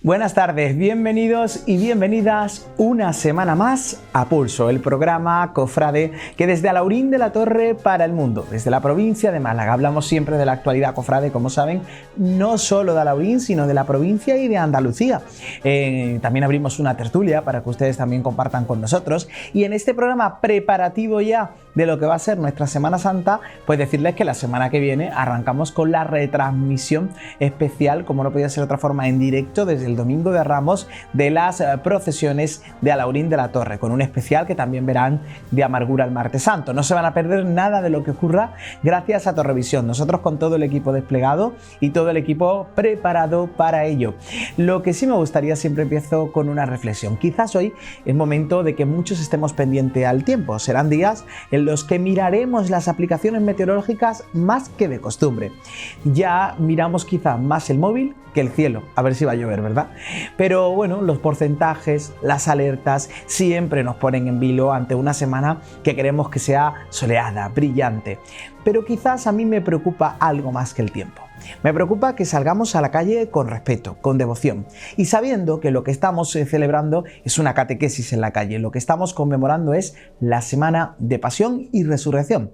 Buenas tardes, bienvenidos y bienvenidas una semana más a Pulso, el programa cofrade que desde Alhaurín de la Torre para el mundo, desde la provincia de Málaga, hablamos siempre de la actualidad cofrade, como saben, no solo de Alhaurín, sino de la provincia y de Andalucía. También abrimos una tertulia para que ustedes también compartan con nosotros, y en este programa preparativo ya de lo que va a ser nuestra Semana Santa, pues decirles que la semana que viene arrancamos con la retransmisión especial, como no podía ser de otra forma, en directo desde el Domingo de Ramos, de las procesiones de Alhaurín de la Torre, con un especial que también verán de Amargura el Martes Santo. No se van a perder nada de lo que ocurra gracias a Torrevisión, nosotros con todo el equipo desplegado y todo el equipo preparado para ello. Lo que sí me gustaría, siempre empiezo con una reflexión. Quizás hoy es momento de que muchos estemos pendientes al tiempo. Serán días en los que miraremos las aplicaciones meteorológicas más que de costumbre. Ya miramos quizá más el móvil que el cielo, a ver si va a llover, ¿verdad? Pero bueno, los porcentajes, las alertas siempre nos ponen en vilo ante una semana que queremos que sea soleada, brillante. Pero quizás a mí me preocupa algo más que el tiempo. Me preocupa que salgamos a la calle con respeto, con devoción, y sabiendo que lo que estamos celebrando es una catequesis en la calle, lo que estamos conmemorando es la Semana de Pasión y Resurrección.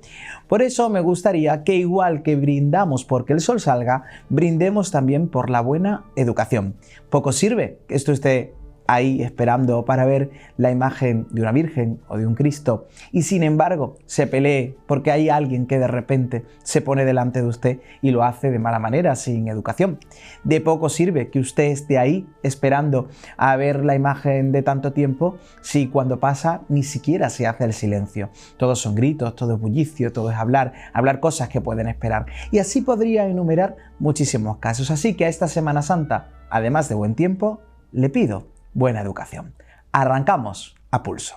Por eso me gustaría que, igual que brindamos porque el sol salga, brindemos también por la buena educación. Poco sirve que esto esté ahí esperando para ver la imagen de una Virgen o de un Cristo y sin embargo se pelee porque hay alguien que de repente se pone delante de usted y lo hace de mala manera, sin educación. De poco sirve que usted esté ahí esperando a ver la imagen de tanto tiempo si cuando pasa ni siquiera se hace el silencio. Todos son gritos, todo es bullicio, todo es hablar cosas que pueden esperar, y así podría enumerar muchísimos casos. Así que a esta Semana Santa, además de buen tiempo, le pido buena educación. Arrancamos a pulso.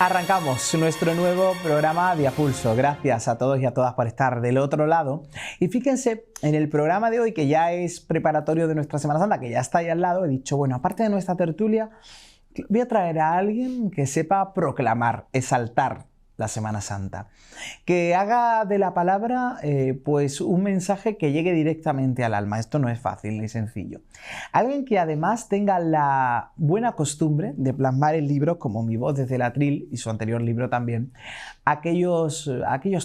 Arrancamos nuestro nuevo programa de A Pulso. Gracias a todos y a todas por estar del otro lado. Y fíjense, en el programa de hoy, que ya es preparatorio de nuestra Semana Santa, que ya está ahí al lado, he dicho, bueno, aparte de nuestra tertulia, voy a traer a alguien que sepa proclamar, exaltar la Semana Santa, que haga de la palabra pues un mensaje que llegue directamente al alma. Esto no es fácil ni sencillo. Alguien que además tenga la buena costumbre de plasmar en libros como Mi voz desde el atril y su anterior libro también, aquellos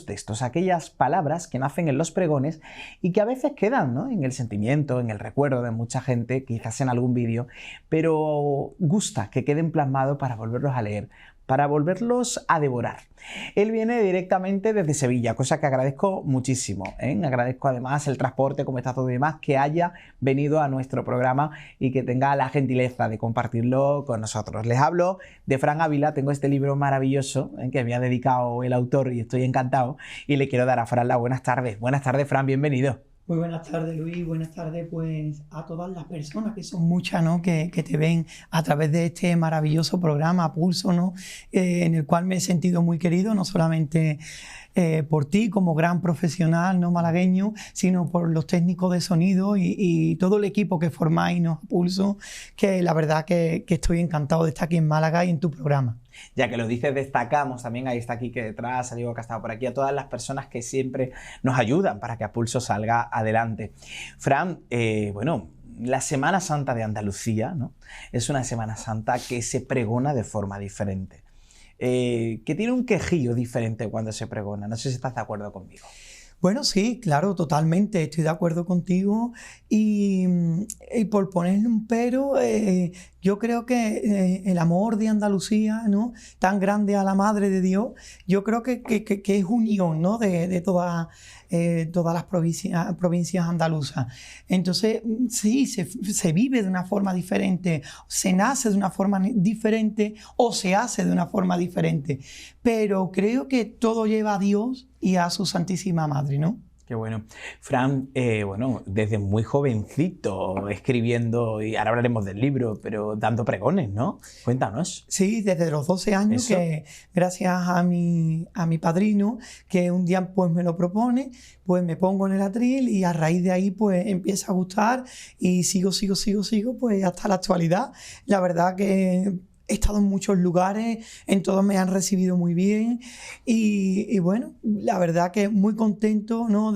textos, aquellas palabras que nacen en los pregones y que a veces quedan, ¿no?, en el sentimiento, en el recuerdo de mucha gente, quizás en algún vídeo, pero gusta que queden plasmados para volverlos a leer, para volverlos a devorar. Él viene directamente desde Sevilla, cosa que agradezco muchísimo, ¿eh? Agradezco además el transporte, como está todo y demás, que haya venido a nuestro programa y que tenga la gentileza de compartirlo con nosotros. Les hablo de Fran Ávila. Tengo este libro maravilloso que me ha dedicado el autor y estoy encantado, y le quiero dar a Fran las buenas tardes. Buenas tardes, Fran, bienvenido. Muy buenas tardes, Luis. Buenas tardes pues a todas las personas, que son muchas, ¿no?, que te ven a través de este maravilloso programa Pulso, ¿no?, en el cual me he sentido muy querido, no solamente por ti como gran profesional, no malagueño, sino por los técnicos de sonido y todo el equipo que formáis, ¿no?, Pulso, que la verdad que estoy encantado de estar aquí en Málaga y en tu programa. Ya que lo dices, destacamos también, ahí está Quique detrás, a Diego que ha estado por aquí, a todas las personas que siempre nos ayudan para que A Pulso salga adelante. Fran, bueno, la Semana Santa de Andalucía, ¿no?, es una Semana Santa que se pregona de forma diferente, que tiene un quejillo diferente cuando se pregona. No sé si estás de acuerdo conmigo. Bueno, sí, claro, totalmente, estoy de acuerdo contigo y por ponerle un pero, yo creo que el amor de Andalucía, ¿no?, tan grande a la Madre de Dios, yo creo que es unión, ¿no?, de toda todas las provincias andaluzas. Entonces, sí, se vive de una forma diferente, se nace de una forma diferente o se hace de una forma diferente. Pero creo que todo lleva a Dios y a su Santísima Madre, ¿no? Qué bueno. Fran, bueno, desde muy jovencito escribiendo, y ahora hablaremos del libro, pero dando pregones, ¿no? Cuéntanos. Sí, desde los 12 años, Eso. que gracias a mi padrino, que un día pues me lo propone, pues me pongo en el atril y a raíz de ahí pues empieza a gustar y sigo, pues hasta la actualidad. La verdad que he estado en muchos lugares, en todos me han recibido muy bien y bueno, la verdad que muy contento, ¿no?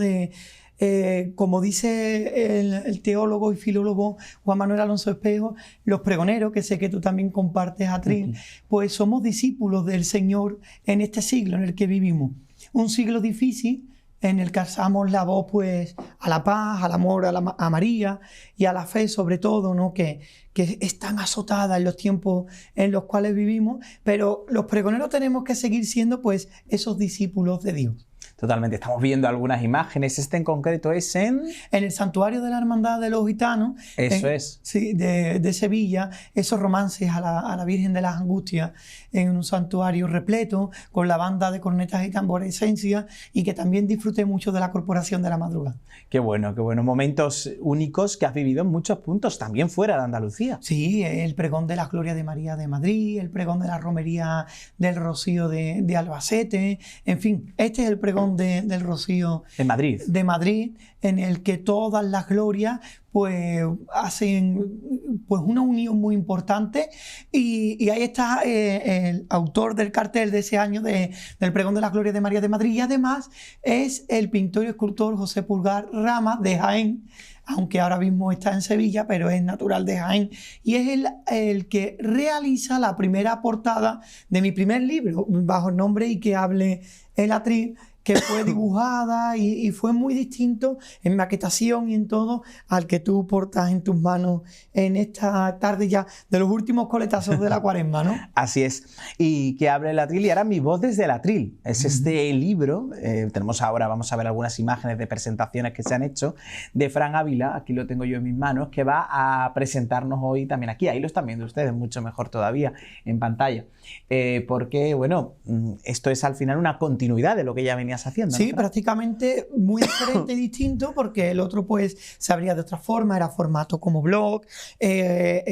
Como dice el teólogo y filólogo Juan Manuel Alonso Espejo, los pregoneros, que sé que tú también compartes, Atril, pues somos discípulos del Señor en este siglo en el que vivimos. Un siglo difícil en el que alzamos la voz pues a la paz, al amor, a María y a la fe sobre todo, ¿no? Que es tan azotada en los tiempos en los cuales vivimos, pero los pregoneros tenemos que seguir siendo pues esos discípulos de Dios. Totalmente, estamos viendo algunas imágenes. Este en concreto es en el santuario de la Hermandad de los Gitanos. Eso es. Sí, de Sevilla, esos romances a la Virgen de las Angustias en un santuario repleto con la banda de cornetas y tambores Esencia, y que también disfruté mucho de la Corporación de la Madrugada. Qué bueno, momentos únicos que has vivido en muchos puntos, también fuera de Andalucía. Sí, el pregón de la Gloria de María de Madrid, el pregón de la Romería del Rocío de Albacete, en fin, este es el pregón del Rocío de Madrid, en el que todas las glorias pues hacen pues una unión muy importante y ahí está el autor del cartel de ese año del pregón de las glorias de María de Madrid, y además es el pintor y escultor José Pulgar Rama de Jaén, aunque ahora mismo está en Sevilla, pero es natural de Jaén, y es el que realiza la primera portada de mi primer libro, bajo el nombre Y que hable el Atril, que fue dibujada y fue muy distinto en maquetación y en todo al que tú portas en tus manos en esta tarde ya de los últimos coletazos de la Cuaresma, ¿no? Así es. Y que hable el Atril, y ahora Mi voz desde el Atril. Es este libro, tenemos ahora, vamos a ver algunas imágenes de presentaciones que se han hecho, de Fran Ávila, aquí lo tengo yo en mis manos, que va a presentarnos hoy también aquí. Ahí lo están viendo ustedes, mucho mejor todavía en pantalla. Porque, bueno, esto es al final una continuidad de lo que ya venías haciendo, ¿no? Sí, prácticamente muy diferente y distinto, porque el otro pues se abría de otra forma, era formato como blog, en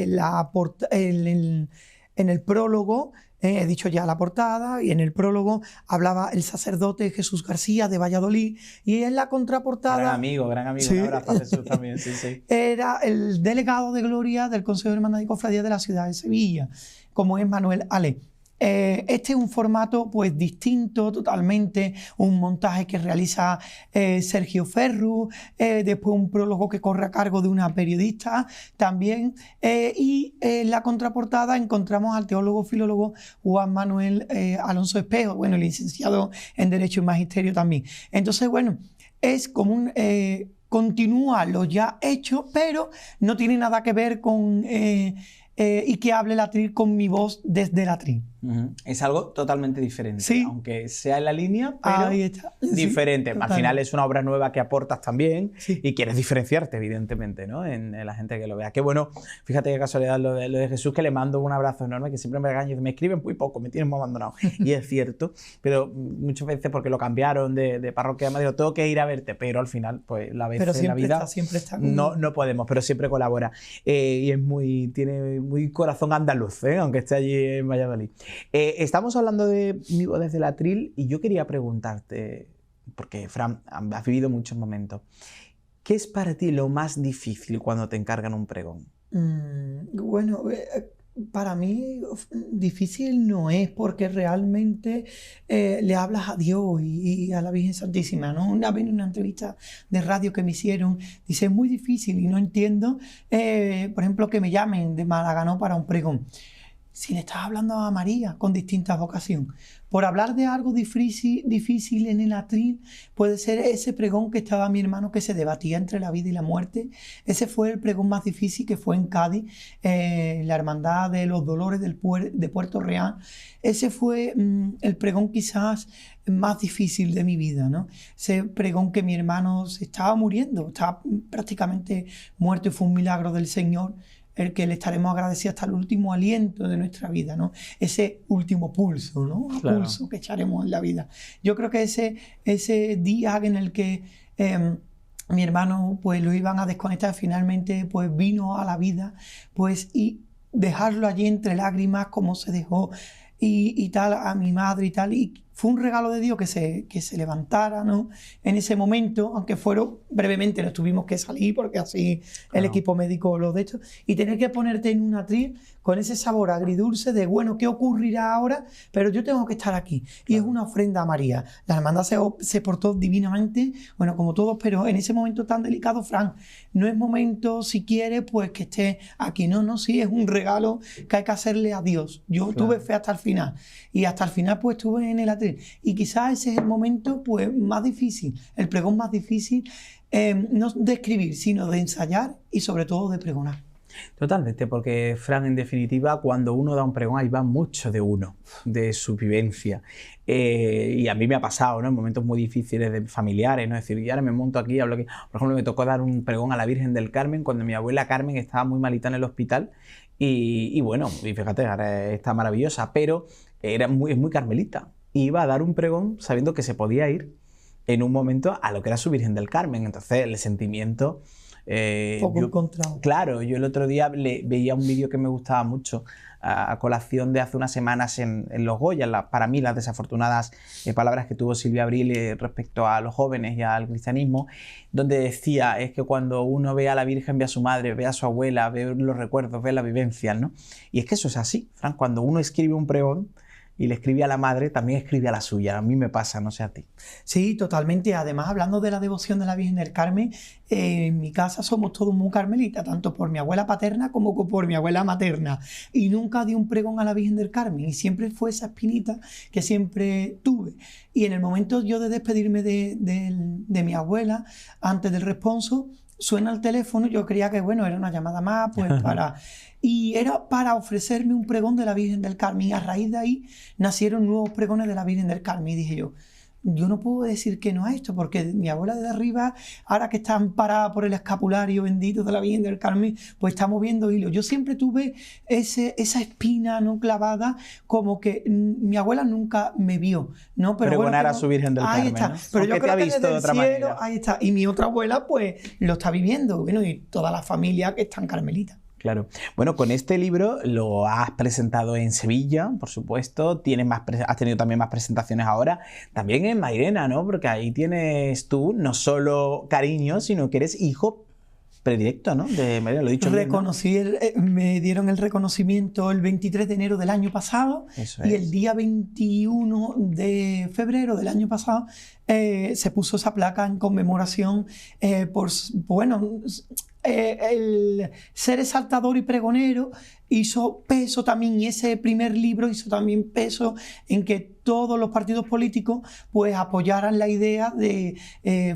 el prólogo, he dicho ya la portada, y en el prólogo hablaba el sacerdote Jesús García de Valladolid, y en la contraportada... Gran amigo, sí, un abrazo a Jesús también, sí. Era el delegado de Gloria del Consejo de Hermandad y Cofradía de la ciudad de Sevilla, como es Manuel Ale. Este es un formato pues distinto totalmente, un montaje que realiza Sergio Ferru, después un prólogo que corre a cargo de una periodista también, y en la contraportada encontramos al teólogo filólogo Juan Manuel Alonso Espejo, bueno, licenciado en Derecho y Magisterio también. Entonces, bueno, es como un... continúa lo ya hecho, pero no tiene nada que ver con... y que hable el Atril con mi voz desde el Atril. Es algo totalmente diferente, sí, aunque sea en la línea, pero ahí está. Diferente. Sí, al final es una obra nueva que aportas también, sí, y quieres diferenciarte, evidentemente, ¿no? en la gente que lo vea. Qué bueno, fíjate qué casualidad lo de Jesús, que le mando un abrazo enorme, que siempre me regaña y dice, me escriben muy poco, me tienen muy abandonado. Y es cierto, pero muchas veces porque lo cambiaron de parroquia, me digo, tengo que ir a verte, pero al final, pues la vez en la vida siempre está no podemos, pero siempre colabora. Y tiene muy corazón andaluz, aunque esté allí en Valladolid. Estamos hablando de Mi voz desde el Atril, y yo quería preguntarte, porque Fran, has vivido muchos momentos, ¿qué es para ti lo más difícil cuando te encargan un pregón? Bueno, para mí difícil no es, porque realmente le hablas a Dios y a la Virgen Santísima, ¿no? Una vez en una entrevista de radio que me hicieron, dice, es muy difícil y no entiendo, por ejemplo, que me llamen de Málaga, ¿no? Para un pregón. si le estás hablando a María con distintas vocaciones. Por hablar de algo difícil en el atril, puede ser ese pregón que estaba mi hermano que se debatía entre la vida y la muerte. Ese fue el pregón más difícil, que fue en Cádiz, la Hermandad de los Dolores de Puerto Real. Ese fue el pregón quizás más difícil de mi vida, ¿no? Ese pregón que mi hermano se estaba muriendo, estaba prácticamente muerto, y fue un milagro del Señor, el que le estaremos agradecidos hasta el último aliento de nuestra vida, ¿no? Ese último pulso, ¿no? Claro. Pulso que echaremos en la vida. Yo creo que ese día en el que mi hermano pues lo iban a desconectar, finalmente pues vino a la vida, pues, y dejarlo allí entre lágrimas como se dejó y tal a mi madre y tal, y fue un regalo de Dios que se levantara, ¿no? En ese momento, aunque fueron brevemente, nos tuvimos que salir porque así el equipo médico lo de esto, y tener que ponerte en un atril con ese sabor agridulce de, bueno, ¿qué ocurrirá ahora? Pero yo tengo que estar aquí. Y es una ofrenda a María. La hermandad se portó divinamente, bueno, como todos, pero en ese momento tan delicado, Fran, no es momento, si quiere, pues que esté aquí. No, sí, es un regalo que hay que hacerle a Dios. Yo tuve fe hasta el final. Y hasta el final, pues, estuve en el atril. Y quizás ese es el momento pues, más difícil, el pregón más difícil, no de escribir, sino de ensayar y sobre todo de pregonar. Totalmente, porque Fran, en definitiva, cuando uno da un pregón, ahí va mucho de uno, de su vivencia. Y a mí me ha pasado, ¿no? En momentos muy difíciles de familiares, ¿no? Es decir, y ahora me monto aquí, hablo aquí. Por ejemplo, me tocó dar un pregón a la Virgen del Carmen cuando mi abuela Carmen estaba muy malita en el hospital. Y bueno, y fíjate, ahora está maravillosa, pero es muy carmelita. Iba a dar un pregón sabiendo que se podía ir en un momento a lo que era su Virgen del Carmen. Entonces, el sentimiento... Poco encontrado. Claro, yo el otro día veía un vídeo que me gustaba mucho a colación de hace unas semanas en Los Goya, para mí las desafortunadas palabras que tuvo Silvia Abril respecto a los jóvenes y al cristianismo, donde decía, es que cuando uno ve a la Virgen, ve a su madre, ve a su abuela, ve los recuerdos, ve las vivencias, ¿no? Y es que eso es así, Fran, cuando uno escribe un pregón y le escribe a la madre, también escribe a la suya. A mí me pasa, no sé a ti. Sí, totalmente. Además, hablando de la devoción de la Virgen del Carmen, en mi casa somos todos muy carmelitas, tanto por mi abuela paterna como por mi abuela materna. Y nunca di un pregón a la Virgen del Carmen. Y siempre fue esa espinita que siempre tuve. Y en el momento yo de despedirme de mi abuela, antes del responso, suena el teléfono. Yo creía que, bueno, era una llamada más, pues Y era para ofrecerme un pregón de la Virgen del Carmen. Y a raíz de ahí nacieron nuevos pregones de la Virgen del Carmen. Y dije yo no puedo decir que no a esto, porque mi abuela de arriba, ahora que está amparada por el escapulario bendito de la Virgen del Carmen, pues está moviendo hilos. Yo siempre tuve esa espina no clavada, como que mi abuela nunca me vio, ¿no? Pero pregonar bueno, a su Virgen del Carmen, ahí está. ¿no? Pero Aunque yo creo te ha que visto desde de el otra cielo, manera. ahí está. Y mi otra abuela, pues, lo está viviendo, bueno, y toda la familia que están carmelitas. Claro. Bueno, con este libro lo has presentado en Sevilla, por supuesto. Has tenido también más presentaciones ahora. También en Mairena, ¿no? Porque ahí tienes tú no solo cariño, sino que eres hijo predilecto, ¿no? De Mairena, lo he dicho bien, ¿no? Me dieron el reconocimiento el 23 de enero del año pasado. Eso y es. el día 21 de febrero del año pasado se puso esa placa en conmemoración el ser exaltador y pregonero hizo peso también, y ese primer libro hizo también peso en que todos los partidos políticos pues apoyaran la idea de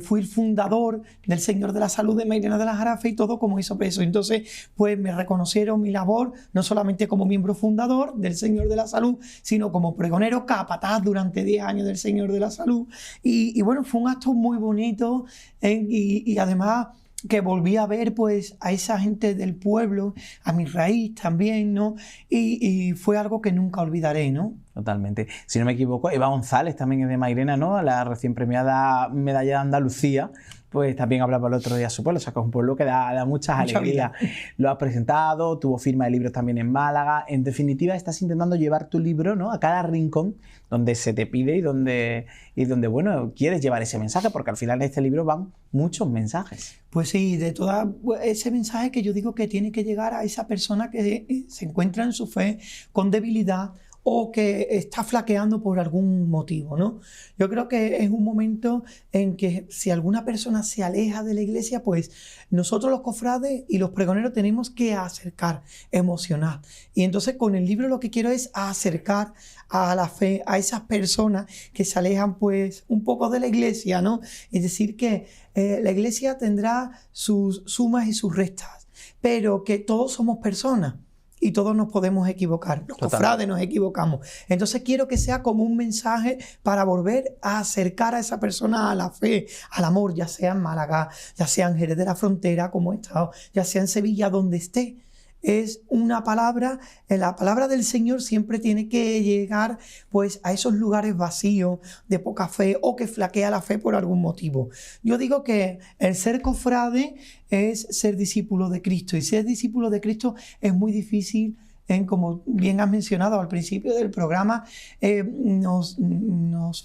fui el fundador del Señor de la Salud de Mairena de la Jarafe, y todo como hizo peso. Entonces pues me reconocieron mi labor, no solamente como miembro fundador del Señor de la Salud, sino como pregonero capataz durante 10 años del Señor de la Salud. Y bueno, fue un acto muy bonito, y además que volví a ver pues a esa gente del pueblo, a mi raíz también, ¿no? Y fue algo que nunca olvidaré, ¿no? Totalmente. Si no me equivoco, Eva González también es de Mairena, ¿no? La recién premiada medalla de Andalucía, pues también hablaba el otro día de su pueblo. O sea, que es un pueblo que da muchas alegrías. Lo has presentado, tuvo firma de libros también en Málaga. En definitiva, estás intentando llevar tu libro, ¿no?, a cada rincón donde se te pide y donde bueno, quieres llevar ese mensaje, porque al final de este libro van muchos mensajes. Pues sí, de todo ese mensaje que yo digo que tiene que llegar a esa persona que se encuentra en su fe con debilidad, o que está flaqueando por algún motivo, ¿no? Yo creo que es un momento en que si alguna persona se aleja de la iglesia, pues nosotros los cofrades y los pregoneros tenemos que acercar, emocionar. Y entonces con el libro lo que quiero es acercar a la fe a esas personas que se alejan pues un poco de la iglesia, ¿no? Es decir que la iglesia tendrá sus sumas y sus restas, pero que todos somos personas y todos nos podemos equivocar. Los cofrades nos equivocamos. Entonces quiero que sea como un mensaje para volver a acercar a esa persona a la fe, al amor, ya sea en Málaga, ya sea en Jerez de la Frontera, como he estado, ya sea en Sevilla, donde esté. Es una palabra, la palabra del Señor siempre tiene que llegar pues a esos lugares vacíos de poca fe o que flaquea la fe por algún motivo. Yo digo que el ser cofrade es ser discípulo de Cristo, y ser discípulo de Cristo es muy difícil. Como bien has mencionado al principio del programa, nos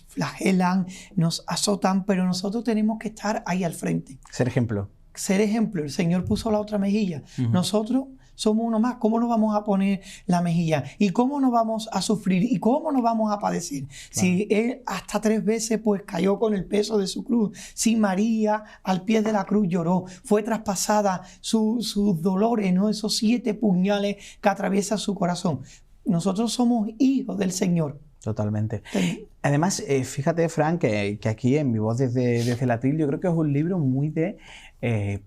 flagelan, nos azotan, pero nosotros tenemos que estar ahí al frente. Ser ejemplo. Ser ejemplo. El Señor puso la otra mejilla. Nosotros somos uno más. ¿Cómo nos vamos a poner la mejilla? ¿Y cómo nos vamos a sufrir? ¿Y cómo nos vamos a padecer? Si Él hasta 3 veces pues cayó con el peso de su cruz. Si María al pie de la cruz lloró. Fue traspasada sus dolores, ¿no? Esos 7 puñales que atraviesan su corazón. Nosotros somos hijos del Señor. Totalmente. Además, fíjate, Fran, que aquí en Mi Voz desde el Atril, yo creo que es un libro muy de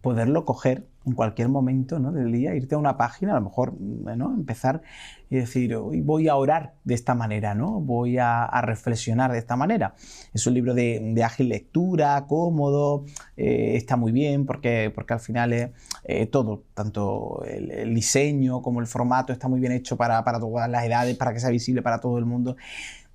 poderlo coger en cualquier momento, ¿no?, del día, irte a una página, a lo mejor, ¿no?, empezar y decir, hoy voy a orar de esta manera, ¿no?, voy a reflexionar de esta manera. Es un libro de ágil lectura, cómodo, está muy bien porque al final todo, tanto el diseño como el formato está muy bien hecho para todas las edades, para que sea visible para todo el mundo.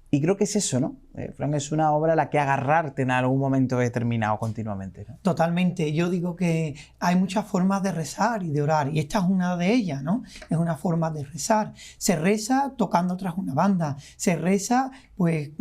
Y creo que es eso, ¿no? Fran, es una obra a la que agarrarte en algún momento determinado continuamente, ¿no? Totalmente. Yo digo que hay muchas formas de rezar y de orar, y esta es una de ellas, ¿no? Es una forma de rezar. Se reza tocando tras una banda, se reza pues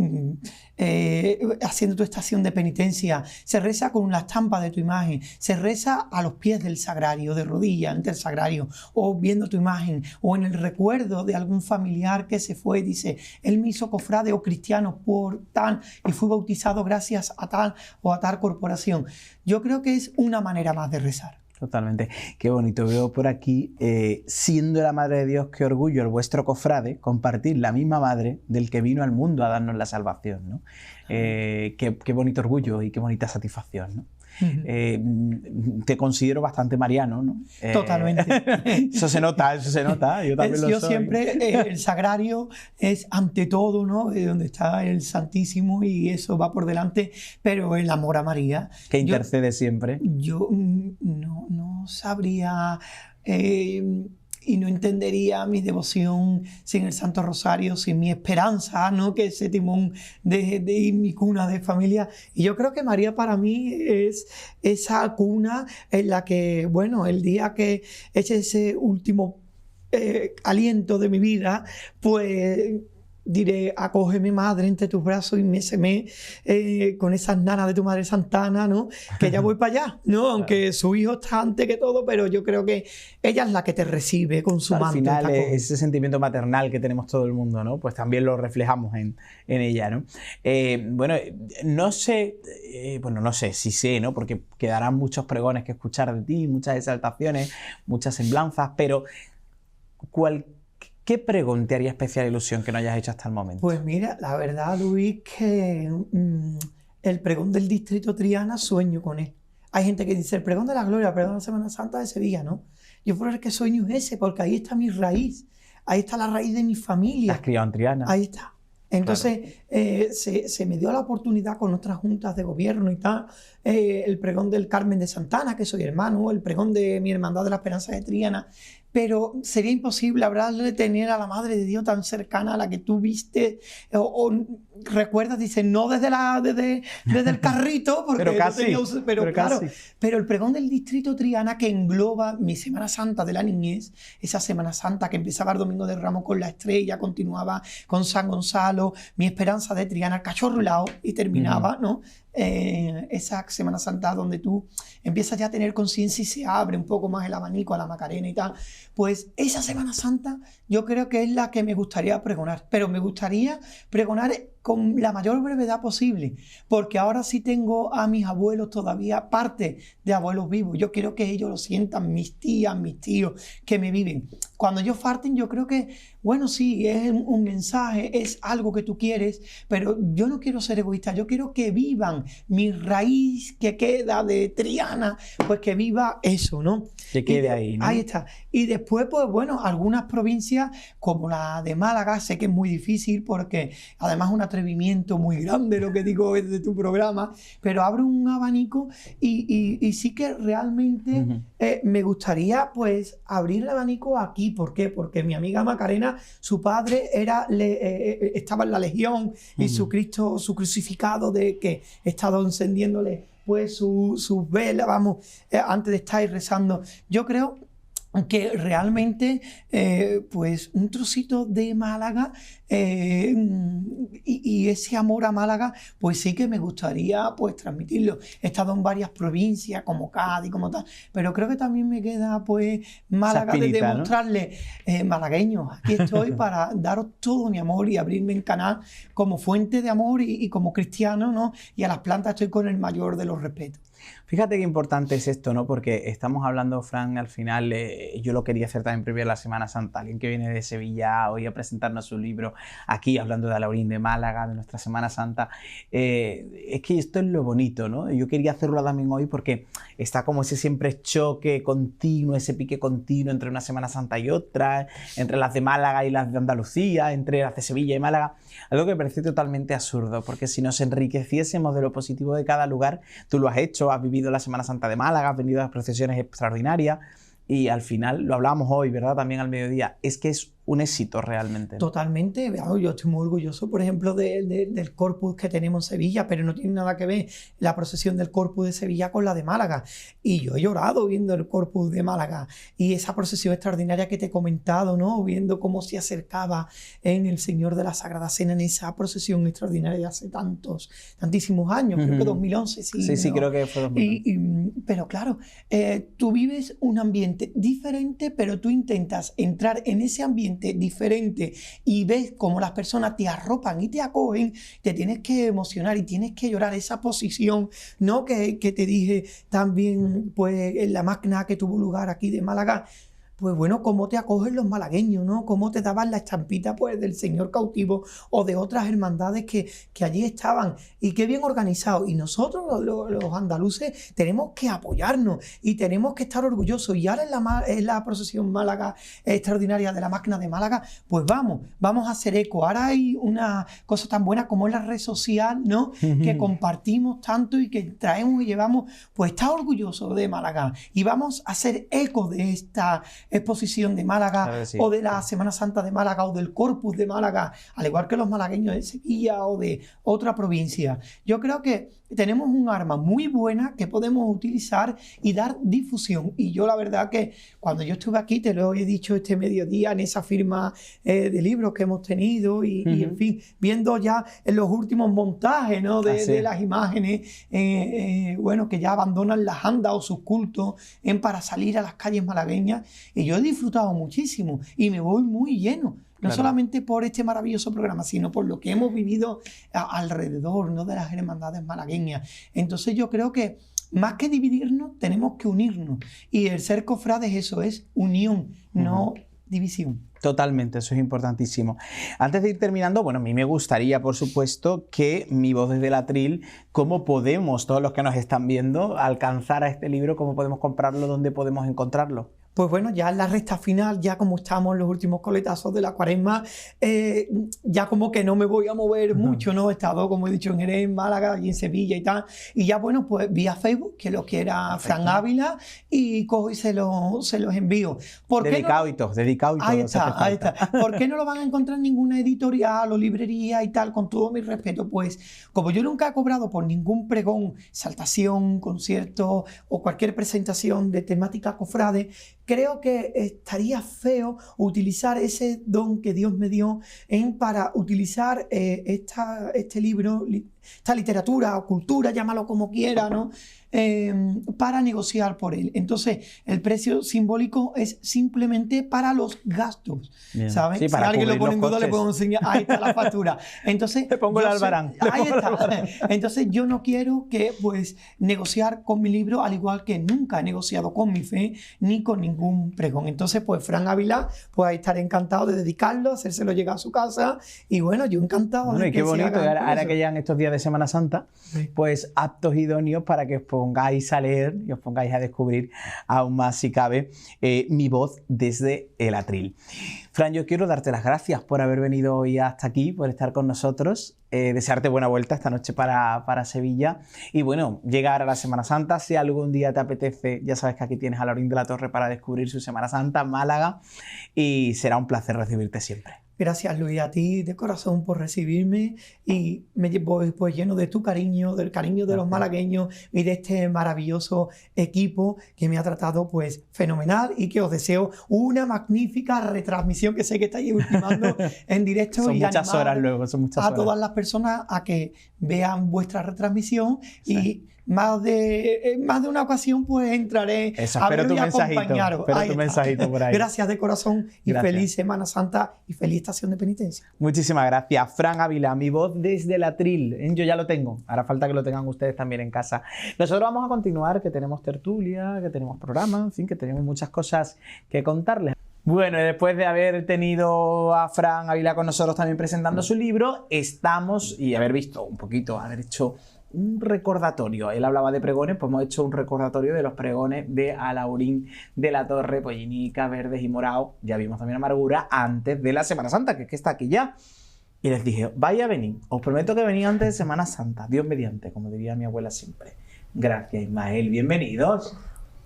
haciendo tu estación de penitencia, se reza con la estampa de tu imagen, se reza a los pies del sagrario, de rodillas ante el sagrario, o viendo tu imagen, o en el recuerdo de algún familiar que se fue y dice, él me hizo cofrade o cristiano por tal y fui bautizado gracias a tal o a tal corporación. Yo creo que es una manera más de rezar. Totalmente. Qué bonito. Veo por aquí, siendo la Madre de Dios, qué orgullo el vuestro cofrade compartir la misma Madre del que vino al mundo a darnos la salvación, ¿no? Qué bonito orgullo y qué bonita satisfacción, ¿no? Te considero bastante mariano, ¿no? Totalmente. Eso se nota, yo también lo soy. Yo siempre, el sagrario es ante todo, ¿no? Donde está el Santísimo y eso va por delante, pero el amor a María. Que intercede siempre. Yo no sabría... y no entendería mi devoción sin el Santo Rosario, sin mi esperanza, ¿no?, que es ese timón de mi cuna de familia. Y yo creo que María para mí es esa cuna en la que, bueno, el día que eche ese último aliento de mi vida, pues diré, acógeme, Madre, entre tus brazos y méseme con esas nanas de tu Madre Santana, ¿no? Que ya voy para allá, ¿no? Aunque su hijo está antes que todo, pero yo creo que ella es la que te recibe con su manto. Al final, ese sentimiento maternal que tenemos todo el mundo, ¿no? Pues también lo reflejamos en ella, ¿no? Bueno, no sé, sí sé, ¿no? Porque quedarán muchos pregones que escuchar de ti, muchas exaltaciones, muchas semblanzas, pero ¿qué pregón te haría especial ilusión que no hayas hecho hasta el momento? Pues mira, la verdad, Luis, que el pregón del distrito Triana sueño con él. Hay gente que dice el pregón de la gloria, el pregón de la Semana Santa de Sevilla, ¿no? Yo por el que sueño es ese, porque ahí está mi raíz, ahí está la raíz de mi familia. Has criado en Triana. Ahí está. Entonces, claro, se me dio la oportunidad con otras juntas de gobierno y tal, el pregón del Carmen de Santana, que soy hermano, el pregón de mi Hermandad de la Esperanza de Triana, pero sería imposible hablarle, tener a la Madre de Dios tan cercana a la que tú viste o recuerdas, dice, no desde el carrito, porque pero casi, pero el pregón del distrito Triana, que engloba mi Semana Santa de la niñez, esa Semana Santa que empezaba el Domingo de Ramos con la estrella, continuaba con San Gonzalo, mi Esperanza de Triana, Cachorro Lao, y terminaba, ¿no?, esa Semana Santa donde tú empiezas ya a tener conciencia y se abre un poco más el abanico a la Macarena y tal, pues esa Semana Santa yo creo que es la que me gustaría pregonar, pero me gustaría pregonar con la mayor brevedad posible, porque ahora sí tengo a mis abuelos todavía, parte de abuelos vivos. Yo quiero que ellos lo sientan, mis tías, mis tíos, que me viven. Cuando ellos parten, yo creo que, bueno, sí, es un mensaje, es algo que tú quieres, pero yo no quiero ser egoísta, yo quiero que vivan mi raíz que queda de Triana, pues que viva eso, ¿no? Que quede ahí, ¿no? Ahí está. Y después, pues bueno, algunas provincias como la de Málaga, sé que es muy difícil porque además es un atrevimiento muy grande lo que digo desde tu programa, pero abre un abanico y sí que realmente me gustaría pues abrir el abanico aquí. ¿Por qué? Porque mi amiga Macarena, su padre estaba en la Legión y su Cristo, su crucificado de que he estado encendiéndole pues sus velas, vamos, antes de estar rezando. Yo creo que realmente pues un trocito de Málaga y ese amor a Málaga pues sí que me gustaría pues transmitirlo. He estado en varias provincias como Cádiz, como tal, pero creo que también me queda pues Málaga de demostrarle, ¿no? Malagueños, aquí estoy para daros todo mi amor y abrirme en canal como fuente de amor y como cristiano, ¿no? Y a las plantas estoy con el mayor de los respetos. Fíjate qué importante es esto, ¿no? Porque estamos hablando, Fran, al final, yo lo quería hacer también previo a la Semana Santa. Alguien que viene de Sevilla hoy a presentarnos su libro, aquí hablando de Alhaurín de Málaga, de nuestra Semana Santa. Es que esto es lo bonito, ¿no? Yo quería hacerlo también hoy porque está como ese siempre choque continuo, ese pique continuo entre una Semana Santa y otra, entre las de Málaga y las de Andalucía, entre las de Sevilla y Málaga. Algo que me parece totalmente absurdo, porque si nos enriqueciésemos de lo positivo de cada lugar, tú lo has hecho, has vivido la Semana Santa de Málaga, has venido a las procesiones extraordinarias y al final, lo hablábamos hoy, ¿verdad? También al mediodía, es que es un éxito realmente, ¿no? Totalmente. Yo estoy muy orgulloso, por ejemplo, del Corpus que tenemos en Sevilla, pero no tiene nada que ver la procesión del Corpus de Sevilla con la de Málaga. Y yo he llorado viendo el Corpus de Málaga y esa procesión extraordinaria que te he comentado, ¿no? Viendo cómo se acercaba en el Señor de la Sagrada Cena en esa procesión extraordinaria de hace tantísimos años, creo que 2011, sí. Sí, ¿no? Creo que fue 2011. Pero claro, tú vives un ambiente diferente, pero tú intentas entrar en ese ambiente diferente y ves cómo las personas te arropan y te acogen, te tienes que emocionar y tienes que llorar. Esa posición, ¿no? que te dije también pues en la magna que tuvo lugar aquí de Málaga. Pues bueno, cómo te acogen los malagueños, ¿no? Cómo te daban la estampita pues del Señor cautivo o de otras hermandades que allí estaban. Y qué bien organizado. Y nosotros, los andaluces, tenemos que apoyarnos y tenemos que estar orgullosos. Y ahora en la procesión Málaga extraordinaria de la Magna de Málaga, pues vamos a hacer eco. Ahora hay una cosa tan buena como es la red social, ¿no? Que compartimos tanto y que traemos y llevamos. Pues está orgulloso de Málaga. Y vamos a hacer eco de esta exposición de Málaga, claro, sí, o de la Semana Santa de Málaga o del Corpus de Málaga, al igual que los malagueños de Sevilla o de otra provincia. Yo creo que tenemos un arma muy buena que podemos utilizar y dar difusión. Y yo la verdad que cuando yo estuve aquí, te lo he dicho este mediodía en esa firma de libros que hemos tenido y en fin, viendo ya en los últimos montajes, ¿no? de las imágenes, bueno, que ya abandonan las andas o sus cultos para salir a las calles malagueñas. Y yo he disfrutado muchísimo y me voy muy lleno. No solamente por este maravilloso programa, sino por lo que hemos vivido alrededor, ¿no? de las hermandades malagueñas. Entonces yo creo que más que dividirnos, tenemos que unirnos. Y el ser cofrades eso es unión, no división. Totalmente, eso es importantísimo. Antes de ir terminando, bueno, a mí me gustaría, por supuesto, que mi voz desde el atril, cómo podemos, todos los que nos están viendo, alcanzar a este libro, cómo podemos comprarlo, dónde podemos encontrarlo. Pues bueno, ya en la recta final, ya como estamos en los últimos coletazos de la cuaresma, ya como que no me voy a mover mucho, ¿no? He estado, como he dicho, en Jerez, en Málaga y en Sevilla y tal. Y ya, bueno, pues vía Facebook, que lo quiera Fran Ávila, y cojo y se los envío. Dedicado y todo. Ahí está. ¿Por qué no lo van a encontrar en ninguna editorial o librería y tal? Con todo mi respeto, pues, como yo nunca he cobrado por ningún pregón, exaltación, concierto o cualquier presentación de temática cofrade, creo que estaría feo utilizar ese don que Dios me dio para utilizar este libro esta literatura o cultura, llámalo como quiera, ¿no? Para negociar por él. Entonces, el precio simbólico es simplemente para los gastos, ¿sabes? Sí, si alguien lo pone en duda, le puedo enseñar, ahí está la factura. Entonces, le pongo el albarán. Ahí está. Entonces, yo no quiero que, pues, negociar con mi libro, al igual que nunca he negociado con mi fe, ni con ningún pregón. Entonces, pues, Fran Ávila, pues, ahí estaré encantado de dedicarlo, hacérselo llegar a su casa, y bueno, yo encantado. Bueno, y qué bonito, ahora que llegan estos días de Semana Santa, pues, aptos idóneos para que os pongáis a leer y os pongáis a descubrir aún más, si cabe, mi voz desde el atril. Fran, yo quiero darte las gracias por haber venido hoy hasta aquí, por estar con nosotros, desearte buena vuelta esta noche para Sevilla y bueno, llegar a la Semana Santa. Si algún día te apetece, ya sabes que aquí tienes a Laurín de la Torre para descubrir su Semana Santa, Málaga, y será un placer recibirte siempre. Gracias, Luis, a ti de corazón por recibirme y me voy pues lleno de tu cariño, del cariño de los malagueños y de este maravilloso equipo que me ha tratado pues fenomenal y que os deseo una magnífica retransmisión que sé que estáis ultimando en directo. Son y muchas horas luego, son muchas horas. A todas las personas a que vean vuestra retransmisión y más de una ocasión pues entraré a verlo y acompañaros. Espero tu mensajito por ahí. Gracias de corazón y feliz Semana Santa y feliz estación de penitencia. Muchísimas gracias. Fran Ávila, mi voz desde el atril. Yo ya lo tengo, hará falta que lo tengan ustedes también en casa. Nosotros vamos a continuar, que tenemos tertulia, que tenemos programa, en fin, que tenemos muchas cosas que contarles. Bueno, y después de haber tenido a Fran Ávila con nosotros también presentando su libro, estamos, y haber visto un poquito, haber hecho un recordatorio. Él hablaba de pregones, pues hemos hecho un recordatorio de los pregones de Alaurín de la Torre, Pollinica, Verdes y Morao. Ya vimos también Amargura antes de la Semana Santa, que es que está aquí ya. Y les dije, vaya a venir, os prometo que venía antes de Semana Santa, Dios mediante, como diría mi abuela siempre. Gracias, Ismael, bienvenidos.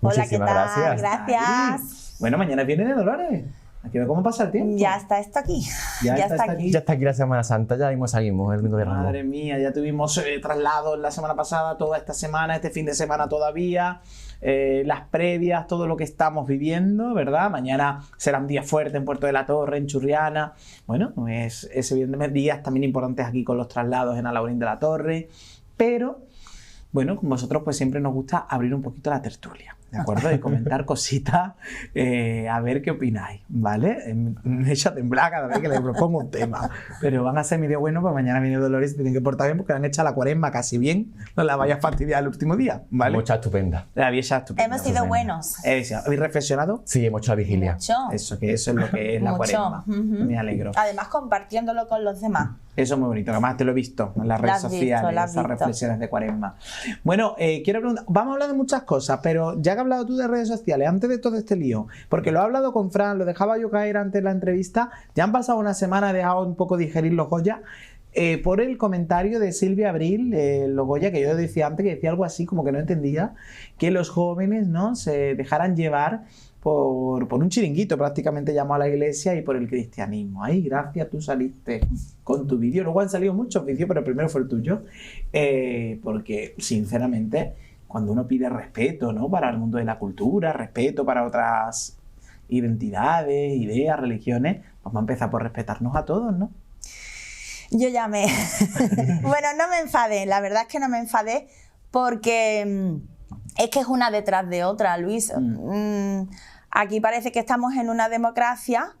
Hola, Muchísimas ¿qué tal? Gracias. Bueno, mañana viene de Dolores. Aquí ve cómo pasa el tiempo. Ya está esto aquí. Ya está aquí. Ya está aquí la Semana Santa, ya mismo salimos el domingo de Ramos. Madre mía, ya tuvimos traslados la semana pasada, toda esta semana, este fin de semana todavía, las previas, todo lo que estamos viviendo, ¿verdad? Mañana será un día fuerte en Puerto de la Torre, en Churriana. Bueno, es evidentemente días también importantes aquí con los traslados en Alaurín de la Torre, pero bueno, con vosotros pues siempre nos gusta abrir un poquito la tertulia, ¿de acuerdo? Y comentar cositas, a ver qué opináis, ¿vale? Me echa a temblar cada vez que les propongo un tema, pero van a ser medio buenos, pues mañana viene Dolores y tienen que portar bien porque la han hecho la cuaresma casi bien, no la vayas a fastidiar el último día, ¿vale? Hemos hecho estupenda. La había hecho estupenda. Hemos sido buenos. ¿Habéis reflexionado? Sí, hemos hecho la vigilia. Mucho. Eso es lo que es la cuaresma. Me alegro. Además, compartiéndolo con los demás. Eso es muy bonito, además te lo he visto en las redes sociales, esas reflexiones de cuaresma. Bueno, quiero preguntar, vamos a hablar de muchas cosas, pero ya que has hablado tú de redes sociales, antes de todo este lío, porque lo he hablado con Fran, lo dejaba yo caer antes de la entrevista, ya han pasado una semana, he dejado un poco digerir los Goya, por el comentario de Silvia Abril, los Goya, que yo decía antes, que decía algo así como que no entendía, que los jóvenes no se dejaran llevar por un chiringuito, prácticamente llamó a la iglesia y por el cristianismo. Ay, gracias, tú saliste con tu vídeo. Luego han salido muchos vídeos, pero el primero fue el tuyo. Porque, sinceramente, cuando uno pide respeto, ¿no?, para el mundo de la cultura, respeto para otras identidades, ideas, religiones, vamos a empezar por respetarnos a todos, ¿no? Yo llamé. Bueno, no me enfadé, la verdad es que no me enfadé porque es que es una detrás de otra, Luis. Aquí parece que estamos en una democracia,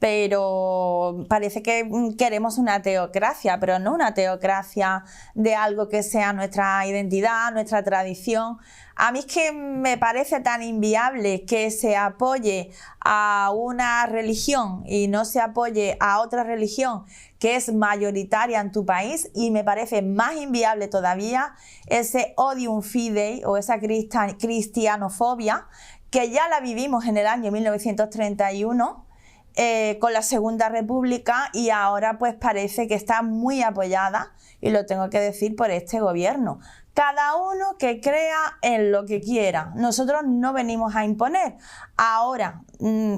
pero parece que queremos una teocracia, pero no una teocracia de algo que sea nuestra identidad, nuestra tradición. A mí es que me parece tan inviable que se apoye a una religión y no se apoye a otra religión que es mayoritaria en tu país, y me parece más inviable todavía ese odium fidei o esa cristianofobia que ya la vivimos en el año 1931 con la Segunda República, y ahora pues parece que está muy apoyada, y lo tengo que decir, por este gobierno, Cada uno que crea en lo que quiera. Nosotros no venimos a imponer. Ahora,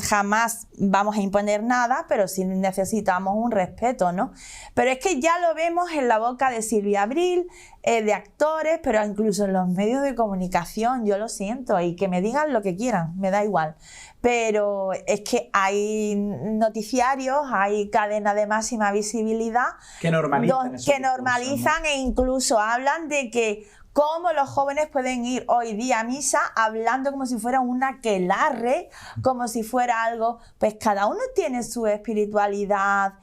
jamás vamos a imponer nada, pero sí necesitamos un respeto, ¿no? Pero es que ya lo vemos en la boca de Silvia Abril, de actores, pero incluso en los medios de comunicación, yo lo siento, y que me digan lo que quieran, me da igual. Pero es que hay noticiarios, hay cadenas de máxima visibilidad que normalizan, e incluso hablan de que cómo los jóvenes pueden ir hoy día a misa hablando como si fuera un aquelarre, como si fuera algo. Pues cada uno tiene su espiritualidad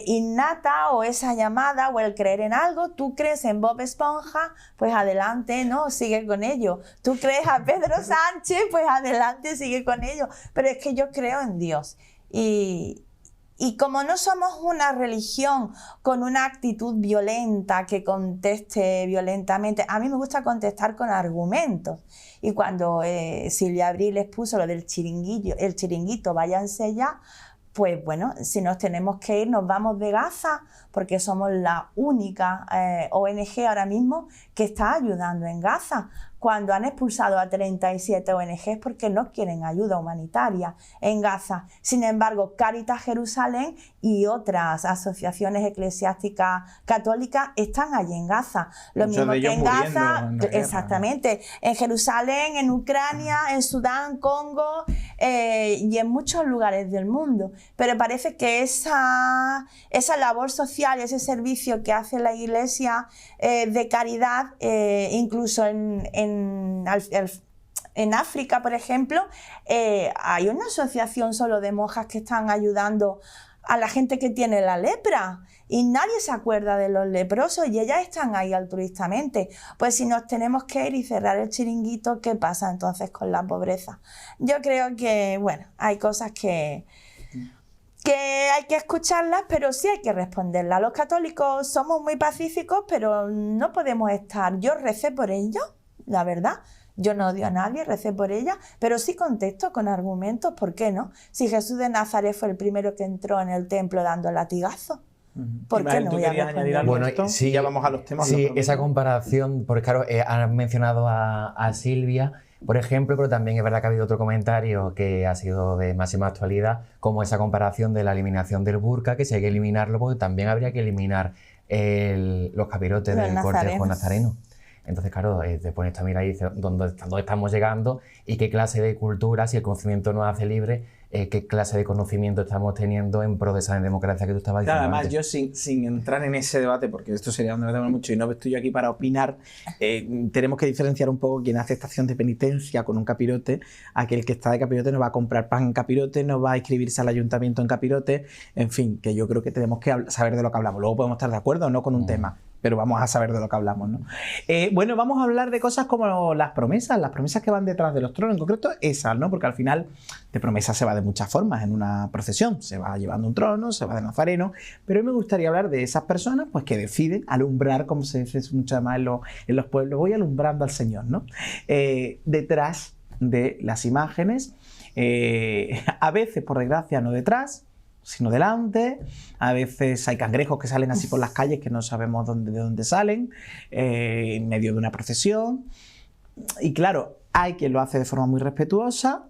innata, o esa llamada, o el creer en algo. Tú crees en Bob Esponja, pues adelante, ¿no? Sigue con ello. Tú crees a Pedro Sánchez, pues adelante, sigue con ello. Pero es que yo creo en Dios. Y como no somos una religión con una actitud violenta que conteste violentamente, a mí me gusta contestar con argumentos. Y cuando Silvia Abril les puso lo del chiringuito, váyanse ya, pues bueno, si nos tenemos que ir, nos vamos de Gaza, porque somos la única ONG ahora mismo que está ayudando en Gaza. Cuando han expulsado a 37 ONGs porque no quieren ayuda humanitaria en Gaza. Sin embargo, Cáritas Jerusalén y otras asociaciones eclesiásticas católicas están allí en Gaza. Lo mismo que en Gaza, exactamente, en Jerusalén, en Ucrania, en Sudán, Congo y en muchos lugares del mundo. Pero parece que esa labor social, ese servicio que hace la Iglesia de caridad, incluso en África, por ejemplo, hay una asociación solo de monjas que están ayudando a la gente que tiene la lepra y nadie se acuerda de los leprosos y ellas están ahí altruistamente. Pues si nos tenemos que ir y cerrar el chiringuito, ¿qué pasa entonces con la pobreza? Yo creo que, bueno, hay cosas que hay que escucharlas, pero sí hay que responderlas. Los católicos somos muy pacíficos, pero no podemos estar. Yo recé por ellos, la verdad. Yo no odio a nadie, recé por ella, pero sí contesto con argumentos, ¿por qué no? Si Jesús de Nazaret fue el primero que entró en el templo dando latigazos, ¿por qué no voy a responder? Bueno, sí, ya vamos a los temas. Sí, esa comparación, porque claro, han mencionado a Silvia, por ejemplo, pero también es verdad que ha habido otro comentario que ha sido de máxima actualidad, como esa comparación de la eliminación del burka, que si hay que eliminarlo, porque también habría que eliminar los capirotes del cortejo nazareno. Entonces, claro, te pones a mirar y dices dónde estamos llegando y qué clase de cultura, si el conocimiento nos hace libre, qué clase de conocimiento estamos teniendo en pro de esa democracia que tú estabas diciendo. Además, antes. yo sin entrar en ese debate, porque esto sería un debate mucho y no estoy yo aquí para opinar, tenemos que diferenciar un poco quien hace estación de penitencia con un capirote. Aquel que está de capirote no va a comprar pan en capirote, no va a inscribirse al ayuntamiento en capirote, en fin, que yo creo que tenemos que saber de lo que hablamos. Luego podemos estar de acuerdo o no con un tema, pero vamos a saber de lo que hablamos, ¿no? Bueno, vamos a hablar de cosas como las promesas que van detrás de los tronos, en concreto esas, ¿no? Porque al final de promesas se va de muchas formas en una procesión, se va llevando un trono, se va de nazareno, pero a mí me gustaría hablar de esas personas pues que deciden alumbrar, como se dice mucho más en los pueblos, voy alumbrando al Señor, ¿no? Detrás de las imágenes, a veces, por desgracia, no detrás, sino delante. A veces hay cangrejos que salen así por las calles que no sabemos de dónde salen, en medio de una procesión. Y claro, hay quien lo hace de forma muy respetuosa,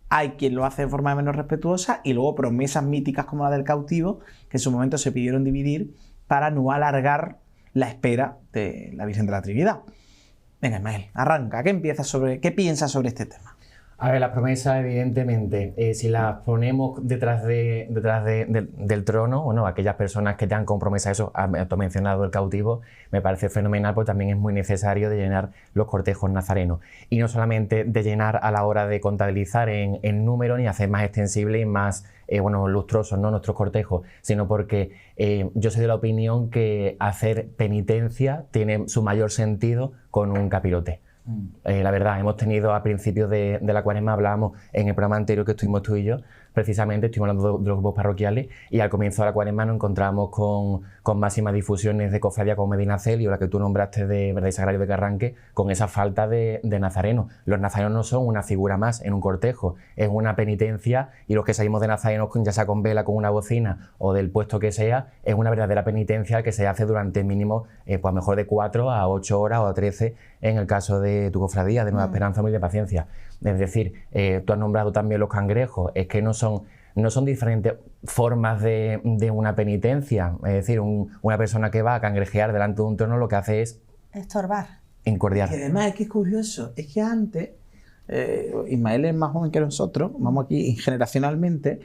hay quien lo hace de forma menos respetuosa, y luego promesas míticas como la del cautivo, que en su momento se pidieron dividir para no alargar la espera de la Virgen de la Trinidad. Venga, Ismael, arranca. ¿Qué piensas sobre este tema? A ver, las promesas, evidentemente, si las ponemos detrás del trono, bueno, aquellas personas que tengan con promesa eso, tú has mencionado el cautivo, me parece fenomenal, porque también es muy necesario de llenar los cortejos nazarenos. Y no solamente de llenar a la hora de contabilizar en número, ni hacer más extensible y más lustrosos, ¿no?, nuestros cortejos, sino porque yo soy de la opinión que hacer penitencia tiene su mayor sentido con un capirote. La verdad, hemos tenido a principios de la cuaresma, hablábamos en el programa anterior que estuvimos tú y yo, precisamente estuvimos hablando de los grupos parroquiales y al comienzo de la Cuaresma nos encontramos con máximas difusiones de cofradía como Medinaceli o la que tú nombraste de Verdad y Sagrario de Carranque, con esa falta de nazarenos. Los nazarenos no son una figura más en un cortejo, es una penitencia, y los que salimos de nazarenos, ya sea con vela, con una bocina o del puesto que sea, es una verdadera penitencia que se hace durante mínimo, pues a lo mejor de 4 a 8 horas o a 13 en el caso de tu cofradía, de Nueva Esperanza, Humilde Paciencia. Es decir, tú has nombrado también los cangrejos, es que no son diferentes formas de una penitencia. Es decir, una persona que va a cangrejear delante de un trono lo que hace es estorbar. incordiar. Y además es que es curioso, es que antes, Ismael es más joven que nosotros, vamos aquí generacionalmente,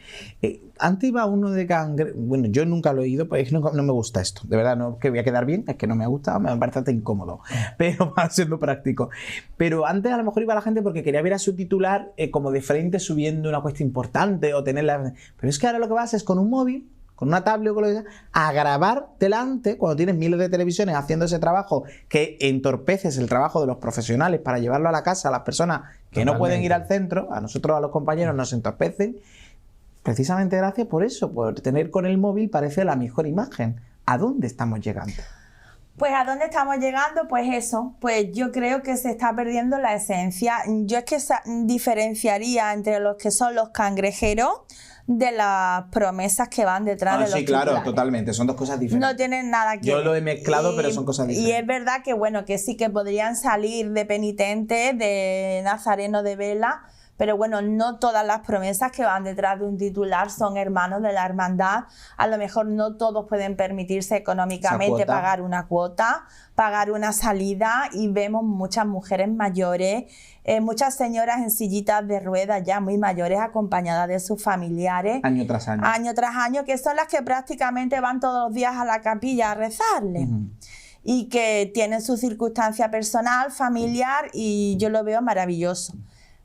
antes iba uno de cangrejo, bueno, yo nunca lo he ido, pues no me gusta esto, de verdad, no es que voy a quedar bien, es que no me ha gustado, me parece bastante incómodo, pero va siendo práctico. Pero antes a lo mejor iba la gente porque quería ver a su titular como de frente subiendo una cuesta importante o tenerla, pero es que ahora lo que vas es con un móvil, con una tablet o con lo que sea, a grabar delante, cuando tienes miles de televisiones haciendo ese trabajo que entorpeces el trabajo de los profesionales para llevarlo a la casa a las personas que no pueden ir al centro, a nosotros, a los compañeros, nos entorpecen, precisamente gracias por eso, por tener con el móvil parece la mejor imagen. ¿A dónde estamos llegando? Pues ¿a dónde estamos llegando? Pues eso, pues yo creo que se está perdiendo la esencia. Yo es que diferenciaría entre los que son los cangrejeros de las promesas que van detrás de los sí, claro, titulares. Totalmente, son dos cosas diferentes. No tienen nada que ver. Yo lo he mezclado, pero son cosas diferentes. Y es verdad que bueno, que sí que podrían salir de penitentes, de nazareno de vela, pero bueno, no todas las promesas que van detrás de un titular son hermanos de la hermandad. A lo mejor no todos pueden permitirse económicamente pagar una cuota, pagar una salida, y vemos muchas mujeres mayores, muchas señoras en sillitas de ruedas ya muy mayores acompañadas de sus familiares. Año tras año. Año tras año, que son las que prácticamente van todos los días a la capilla a rezarle. Y que tienen su circunstancia personal, familiar, y yo lo veo maravilloso.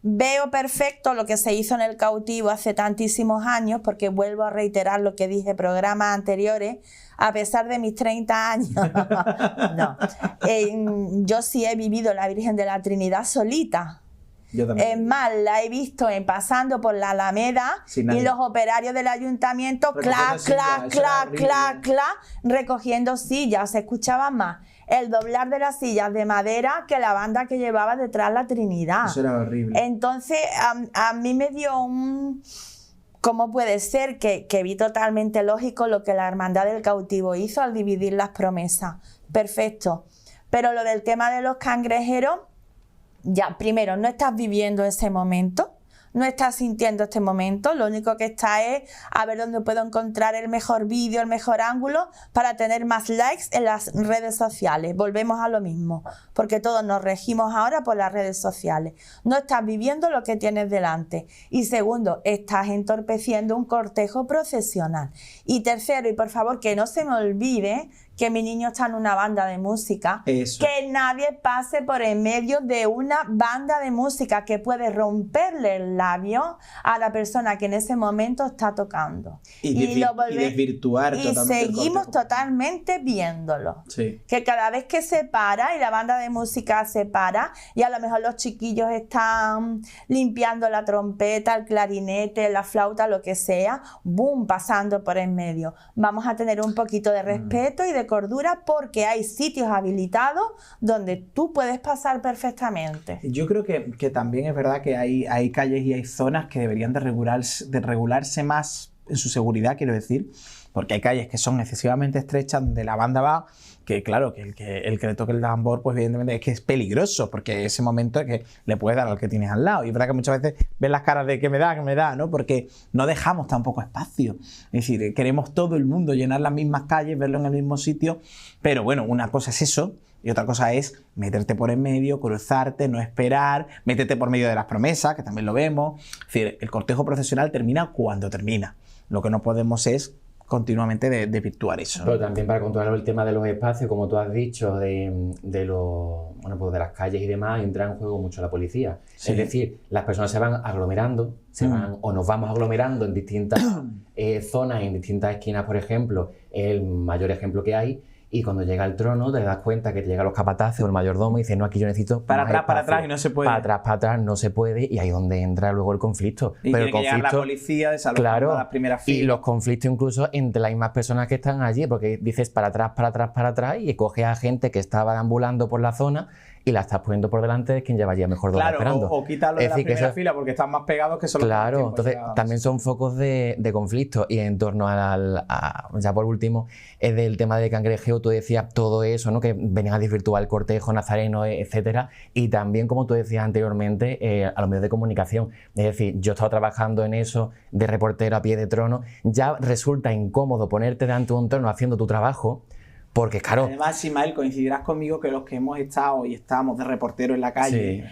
Veo perfecto lo que se hizo en el cautivo hace tantísimos años, porque vuelvo a reiterar lo que dije en programas anteriores, a pesar de mis 30 años. No. Yo sí he vivido la Virgen de la Trinidad solita. Yo también. Es más, la he visto pasando por la Alameda y los operarios del ayuntamiento, recogiendo sillas. Se escuchaba más el doblar de las sillas de madera que la banda que llevaba detrás la Trinidad. Eso era horrible. Entonces, a mí me dio un... ¿Cómo puede ser que vi totalmente lógico lo que la Hermandad del Cautivo hizo al dividir las promesas? Perfecto. Pero lo del tema de los cangrejeros, ya, primero, no estás viviendo ese momento, no estás sintiendo este momento, lo único que está es a ver dónde puedo encontrar el mejor vídeo, el mejor ángulo para tener más likes en las redes sociales. Volvemos a lo mismo, porque todos nos regimos ahora por las redes sociales. No estás viviendo lo que tienes delante. Y segundo, estás entorpeciendo un cortejo procesional. Y tercero, y por favor que no se me olvide que mi niño está en una banda de música, que nadie pase por en medio de una banda de música que puede romperle el labio a la persona que en ese momento está tocando. Y desvirtuar totalmente. Y seguimos totalmente viéndolo. Sí. Que cada vez que se para y la banda de música se para y a lo mejor los chiquillos están limpiando la trompeta, el clarinete, la flauta, lo que sea, boom, pasando por en medio. Vamos a tener un poquito de respeto y de cordura, porque hay sitios habilitados donde tú puedes pasar perfectamente. Yo creo que también es verdad que hay calles y hay zonas que deberían de regularse más en su seguridad, quiero decir, porque hay calles que son excesivamente estrechas donde la banda va, que claro, que el que le toque el tambor, pues evidentemente es que es peligroso, porque ese momento es que le puedes dar al que tienes al lado. Y es verdad que muchas veces ves las caras de que me da, ¿no? Porque no dejamos tampoco espacio. Es decir, queremos todo el mundo llenar las mismas calles, verlo en el mismo sitio, pero bueno, una cosa es eso, y otra cosa es meterte por en medio, cruzarte, no esperar, métete por medio de las promesas, que también lo vemos. Es decir, el cortejo procesional termina cuando termina. Lo que no podemos es continuamente de virtuar eso, ¿no? Pero también para controlar el tema de los espacios, como tú has dicho, de las calles y demás, entra en juego mucho la policía. Sí. Es decir, las personas se van aglomerando, o nos vamos aglomerando en distintas zonas, en distintas esquinas, por ejemplo, el mayor ejemplo que hay, Y cuando llega al trono te das cuenta que te llegan los capataces o el mayordomo y dice, no, aquí yo necesito Para más atrás, para espacio. atrás y no se puede. Para atrás no se puede y ahí es donde entra luego el conflicto. Y Pero tiene el que llegar la conflicto, policía desalojando claro, a las primeras y filas. los conflictos incluso entre las mismas personas que están allí, porque dices para atrás, para atrás, para atrás y coges a gente que estaba ambulando por la zona y la estás poniendo por delante de quien llevaría mejor dos Claro, esperando. o quitarlo de Es la decir, que primera eso- fila porque están más pegados que son los Claro, tiempos entonces llegados. también son focos de conflicto y en torno ya por último, es del tema de Cangrejeo, tú decías todo eso, ¿no? Que venían a desvirtuar el cortejo nazareno, etcétera, y también, como tú decías anteriormente, a los medios de comunicación. Es decir, yo he estado trabajando en eso de reportero a pie de trono, ya resulta incómodo ponerte delante de un trono haciendo tu trabajo, porque claro, Además, Ismael, coincidirás conmigo que los que hemos estado y estamos de reportero en la calle,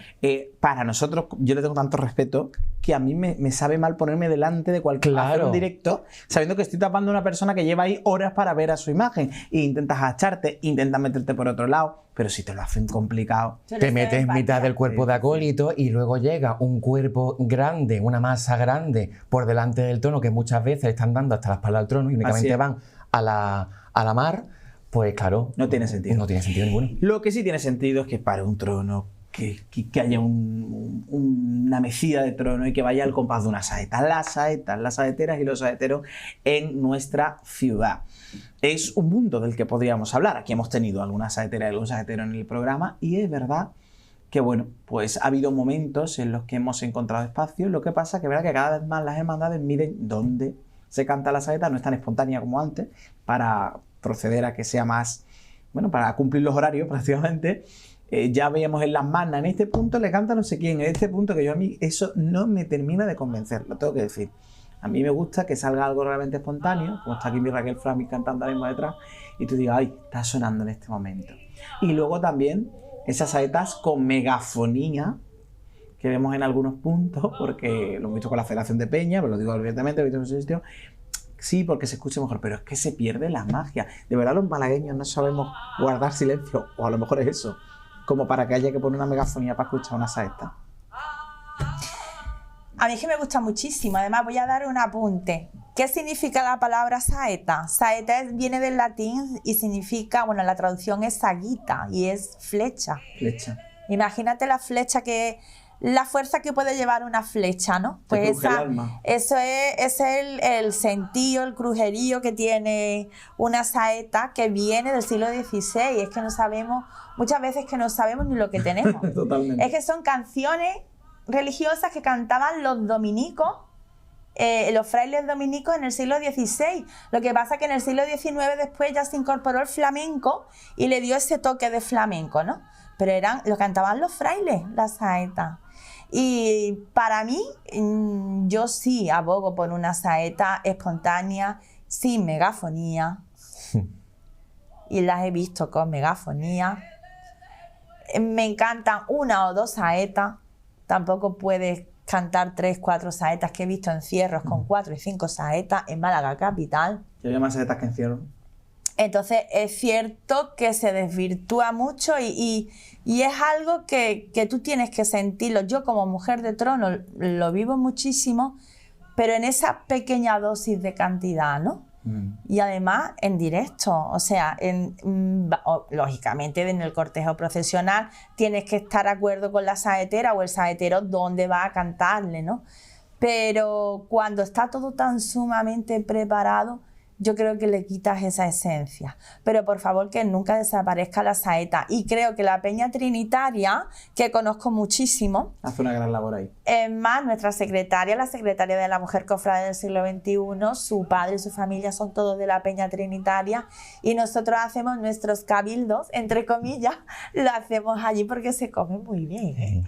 para nosotros, yo le tengo tanto respeto que a mí me sabe mal ponerme delante de cualquier hacer Claro. un directo sabiendo que estoy tapando a una persona que lleva ahí horas para ver a su imagen e intentas agacharte, intentas meterte por otro lado, pero si te lo hacen complicado. te metes en mitad del cuerpo de acólito y luego llega un cuerpo grande, una masa grande por delante del trono que muchas veces están dando hasta la espalda al trono y Así únicamente es. van a la mar, pues claro, No tiene sentido. No tiene sentido ninguno. Lo que sí tiene sentido es que para un trono, que haya una mecida de trono y que vaya al compás de una saeta. Las saetas, las saeteras y los saeteros en nuestra ciudad. Es un mundo del que podríamos hablar. Aquí hemos tenido alguna saetera y algún saetero en el programa y es verdad que, bueno, pues ha habido momentos en los que hemos encontrado espacios. Lo que pasa que es verdad que cada vez más las hermandades miren dónde se canta la saeta, no es tan espontánea como antes, para proceder a que sea más, bueno, para cumplir los horarios prácticamente. Ya veíamos en las mannas, en este punto le canta no sé quién, en este punto que yo a mí eso no me termina de convencer, lo tengo que decir. A mí me gusta que salga algo realmente espontáneo, como está aquí mi Raquel Framis cantando ahora mismo detrás, y tú digas, ay, está sonando en este momento. Y luego también esas saetas con megafonía, que vemos en algunos puntos, porque lo hemos visto con la Federación de Peña, pero lo digo abiertamente, lo he visto en ese sitio. Sí, porque se escucha mejor, pero es que se pierde la magia. De verdad los malagueños no sabemos guardar silencio, o a lo mejor es eso, como para que haya que poner una megafonía para escuchar una saeta. A mí es que me gusta muchísimo. Además, voy a dar un apunte. ¿Qué significa la palabra saeta? Saeta viene del latín y significa, bueno, la traducción es saguita y es flecha. Flecha. Imagínate la fuerza que puede llevar una flecha, ¿no? Te Pues cruje el alma. eso es el sentido, el crujerío que tiene una saeta que viene del siglo XVI. Es que no sabemos, muchas veces que no sabemos ni lo que tenemos. Totalmente. Es que son canciones religiosas que cantaban los dominicos, los frailes dominicos en el siglo XVI. Lo que pasa es que en el siglo XIX después ya se incorporó el flamenco y le dio ese toque de flamenco, ¿no? Pero lo cantaban los frailes, la saeta. Y para mí, yo sí abogo por una saeta espontánea, sin megafonía. Y las he visto con megafonía. Me encantan una o dos saetas. Tampoco puedes cantar 3, 4 saetas, que he visto encierros con 4 y 5 saetas en Málaga capital. Yo había más saetas que encierro. Entonces es cierto que se desvirtúa mucho y es algo que tú tienes que sentirlo. Yo como mujer de trono lo vivo muchísimo, pero en esa pequeña dosis de cantidad, ¿no? Y además en directo, o sea, lógicamente en el cortejo procesional tienes que estar de acuerdo con la saetera o el saetero dónde va a cantarle, ¿no? Pero cuando está todo tan sumamente preparado, yo creo que le quitas esa esencia. Pero por favor que nunca desaparezca la saeta. Y creo que la Peña Trinitaria, que conozco muchísimo, Hace una gran labor ahí. es más, nuestra secretaria, la secretaria de la Mujer Cofrade del siglo XXI, su padre y su familia son todos de la Peña Trinitaria y nosotros hacemos nuestros cabildos, entre comillas, lo hacemos allí porque se come muy bien, ¿eh?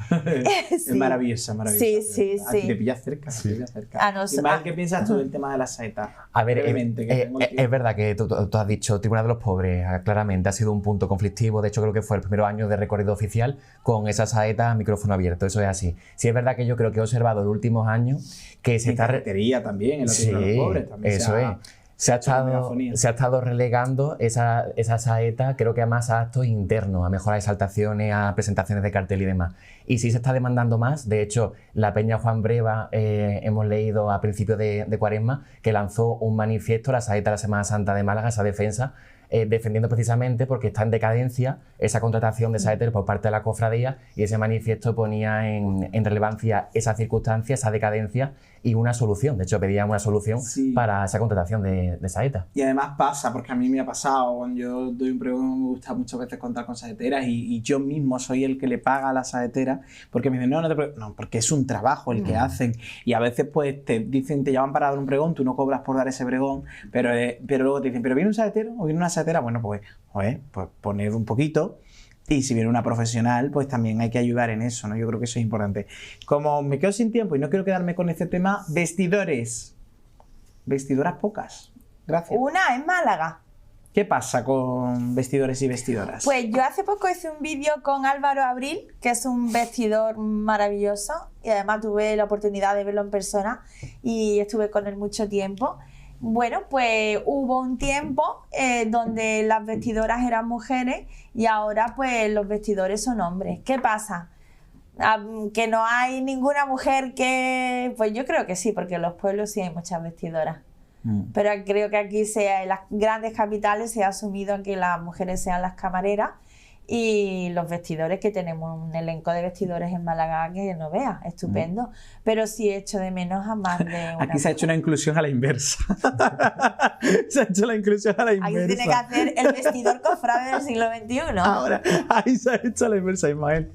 Es maravillosa, maravillosa. Sí, sí, Aquí sí. te pillas cerca, te pillas cerca. Ismael, ¿qué piensas tú del tema de la saeta? A ver, Brevemente, que tengo el tiempo. es verdad que tú has dicho Tribunal de los Pobres, claramente ha sido un punto conflictivo. De hecho, creo que fue el primer año de recorrido oficial con esa saeta a micrófono abierto. Eso es así. Sí, es verdad que yo creo que he observado en los últimos años que se En está. carretería también, en los Sí, Tribunales de los Pobres también. eso es. Se ha estado relegando esa saeta, creo que a más actos internos, a mejoras exaltaciones, a presentaciones de cartel y demás. Y sí se está demandando más. De hecho, la Peña Juan Breva, hemos leído a principios de Cuaresma, que lanzó un manifiesto, la saeta de la Semana Santa de Málaga, esa defensa, defendiendo precisamente porque está en decadencia esa contratación de saeteros por parte de la cofradía, y ese manifiesto ponía en relevancia esa circunstancia, esa decadencia y una solución. De hecho, pedían una solución para esa contratación de saetas. Y además pasa, porque a mí me ha pasado, cuando yo doy un pregón me gusta muchas veces contar con saeteras y yo mismo soy el que le paga a la saetera, porque me dicen, no, porque es un trabajo el que hacen, y a veces pues te dicen, te llaman para dar un pregón, tú no cobras por dar ese pregón, pero luego te dicen, ¿pero viene un saetero o viene una saetera? Bueno, pues poner un poquito. Y si viene una profesional, pues también hay que ayudar en eso, ¿no? Yo creo que eso es importante. Como me quedo sin tiempo y no quiero quedarme con este tema, vestidores. Vestidoras pocas. Gracias. Una en Málaga. ¿Qué pasa con vestidores y vestidoras? Pues yo hace poco hice un vídeo con Álvaro Abril, que es un vestidor maravilloso, y además tuve la oportunidad de verlo en persona y estuve con él mucho tiempo. Bueno, pues hubo un tiempo donde las vestidoras eran mujeres y ahora pues los vestidores son hombres. ¿Qué pasa? Que no hay ninguna mujer que... Pues yo creo que sí, porque en los pueblos sí hay muchas vestidoras. Pero creo que aquí en las grandes capitales se ha asumido que las mujeres sean las camareras, y los vestidores, que tenemos un elenco de vestidores en Málaga que no veas, estupendo. Pero sí echo de menos a más de una. Aquí se ha hecho una inclusión a la inversa. Se ha hecho la inclusión a la inversa. Aquí tiene que hacer el vestidor cofrade del siglo XXI. Ahora, ahí se ha hecho a la inversa, Ismael.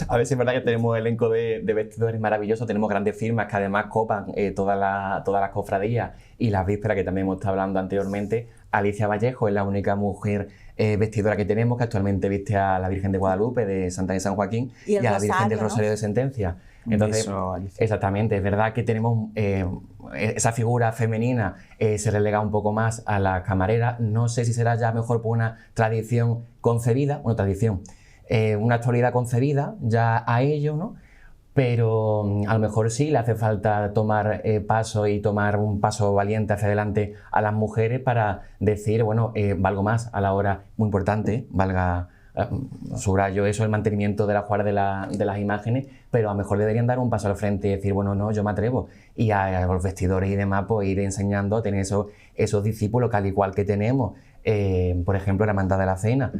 A ver si es verdad que tenemos elenco de vestidores maravillosos, tenemos grandes firmas que además copan todas las cofradías y las vísperas, que también hemos estado hablando anteriormente. Alicia Vallejo es la única mujer vestidora que tenemos, que actualmente viste a la Virgen de Guadalupe, de Santa de San Joaquín, y a la Virgen del Rosario de Sentencia. Entonces, exactamente, es verdad que tenemos esa figura femenina, se relega un poco más a la camarera. No sé si será ya mejor por una tradición concebida, una actualidad concebida ya a ello, ¿no? Pero a lo mejor sí le hace falta tomar paso y tomar un paso valiente hacia adelante a las mujeres para decir, bueno, valgo más a la hora, muy importante, subrayo eso, el mantenimiento de la jugar de las imágenes, pero a lo mejor deberían dar un paso al frente y decir, bueno, no, yo me atrevo, y a los vestidores y demás, pues ir enseñando a tener esos discípulos que, al igual que tenemos, por ejemplo, la Hermandad de la Cena,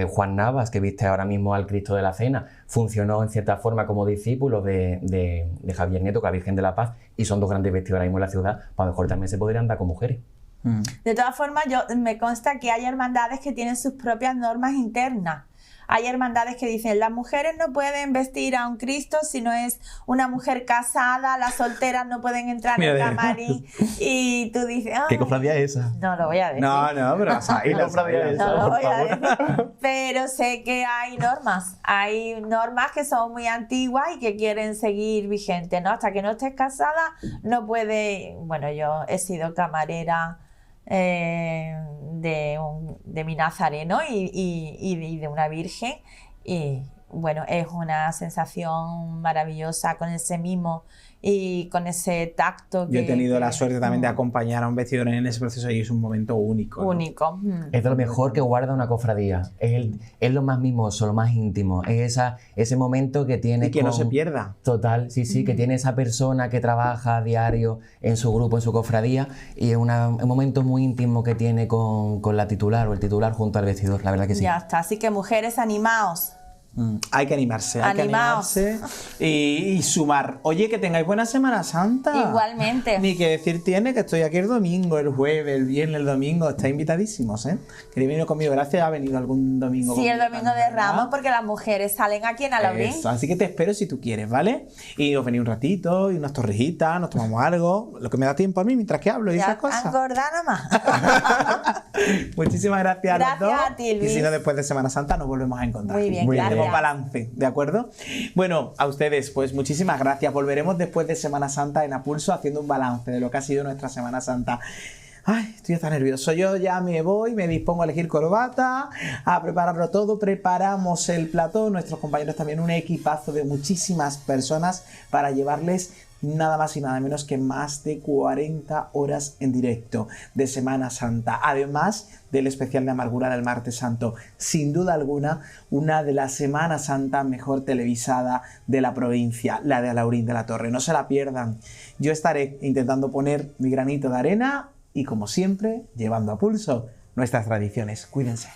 Juan Navas, que viste ahora mismo al Cristo de la Cena, funcionó en cierta forma como discípulo de Javier Nieto, con la Virgen de la Paz, y son dos grandes vestidores ahora mismo en la ciudad, pues a lo mejor también se podrían dar con mujeres. De todas formas, me consta que hay hermandades que tienen sus propias normas internas. Hay hermandades que dicen, las mujeres no pueden vestir a un Cristo si no es una mujer casada, las solteras no pueden entrar en el camarín. Y tú dices, ¿qué cofradía es esa? No lo voy a decir. No, pero ¿qué cofradía es esa? No lo voy a decir. Pero sé que hay normas que son muy antiguas y que quieren seguir vigentes, ¿no? Hasta que no estés casada no puede... Bueno, yo he sido camarera de mi Nazareno y de una Virgen, y bueno, es una sensación maravillosa con ese mimo y con ese tacto. Yo he tenido la suerte también de acompañar a un vestidor en ese proceso y es un momento único, ¿no? Único. Es de lo mejor que guarda una cofradía. Es lo más mimoso, lo más íntimo. Es ese momento que tiene. Y que no se pierda. Total, sí, que tiene esa persona que trabaja a diario en su grupo, en su cofradía, y es un momento muy íntimo que tiene con la titular o el titular junto al vestidor, la verdad que sí. Ya está. Así que, mujeres, animaos. Hay que animarse, y sumar. Oye, que tengáis buena Semana Santa. Igualmente. Ni que decir tiene que estoy aquí el domingo, el jueves, el viernes, el domingo. Estáis invitadísimos, ¿eh? Queréis venir conmigo. Gracias, ha venido algún domingo. Sí, el domingo de Ramos, porque las mujeres salen aquí en Alaurín. Así que te espero si tú quieres, ¿vale? Y os venís un ratito, y unas torrejitas, nos tomamos algo, lo que me da tiempo a mí mientras que hablo y esas cosas. Engordar nomás. Muchísimas gracias a los dos. Gracias a ti, Luis. Y si no, después de Semana Santa nos volvemos a encontrar. Muy bien, gracias. Balance, ¿de acuerdo? Bueno, a ustedes, pues muchísimas gracias. Volveremos después de Semana Santa en A Pulso haciendo un balance de lo que ha sido nuestra Semana Santa. Ay, estoy tan nervioso. Yo ya me voy, me dispongo a elegir corbata, a prepararlo todo. Preparamos el plató. Nuestros compañeros también, un equipazo de muchísimas personas para llevarles nada más y nada menos que más de 40 horas en directo de Semana Santa, además del especial de Amargura del Martes Santo. Sin duda alguna, una de las Semanas Santa mejor televisada de la provincia, la de Alaurín de la Torre. No se la pierdan. Yo estaré intentando poner mi granito de arena y, como siempre, llevando a pulso nuestras tradiciones. Cuídense.